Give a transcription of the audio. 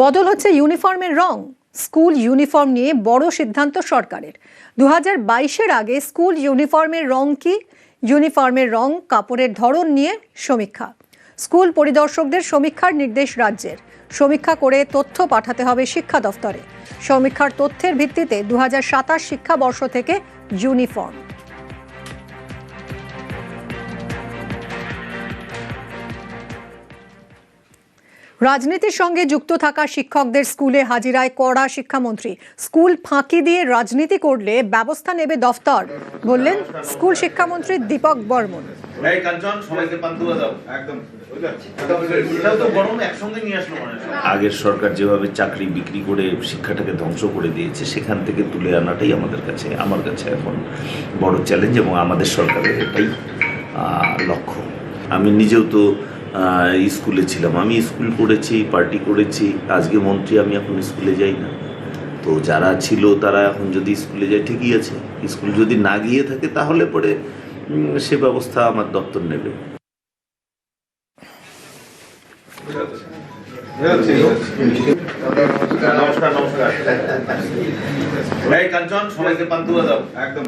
বদল হচ্ছে ইউনিফর্মের রং। School uniform নিয়ে বড় সিদ্ধান্ত সরকারের। 2022-এর আগে স্কুল ইউনিফর্মের রং কি? ইউনিফর্মের রং, কাপড়ের ধরন নিয়ে সমীক্ষা। স্কুল পরিদর্শকদের সমীক্ষার নির্দেশ রাজ্যের। সমীক্ষা করে তথ্য পাঠাতে হবে শিক্ষা দফতরে। সমীক্ষার তথ্যের ভিত্তিতে 2027 শিক্ষাবর্ষ থেকে ইউনিফর্ম। রাজনীতির সঙ্গে যুক্ত থাকা শিক্ষকদের স্কুলে হাজিরায় কড়া শিক্ষামন্ত্রী। স্কুল ফাঁকি দিয়ে রাজনীতি করলে ব্যবস্থা নেবে দফতর, বললেন স্কুল শিক্ষামন্ত্রী দীপক বর্মন। আগের সরকার যেভাবে চাকরি বিক্রি করে শিক্ষাটাকে ধ্বংস করে দিয়েছে, সেখান থেকে তুলে আনাটাই আমার কাছে এখন বড় চ্যালেঞ্জ, এবং আমাদের সরকারের এটাই লক্ষ্য। আমি নিজেও তো স্কুলে ছিলাম, আমি স্কুল করেছি, পার্টি করেছি, আজকে মন্ত্রী, আমি এখন স্কুলে যাই না। তো যারা ছিল তারা এখন যদি স্কুলে যায় ঠিকই আছে, স্কুল যদি না গিয়ে থাকে তাহলে পরে সে ব্যবস্থা আমার দপ্তর নেবে। নমস্কার। এই কাঞ্চন, সবাইকে পান্তুয়া দাও। একদম।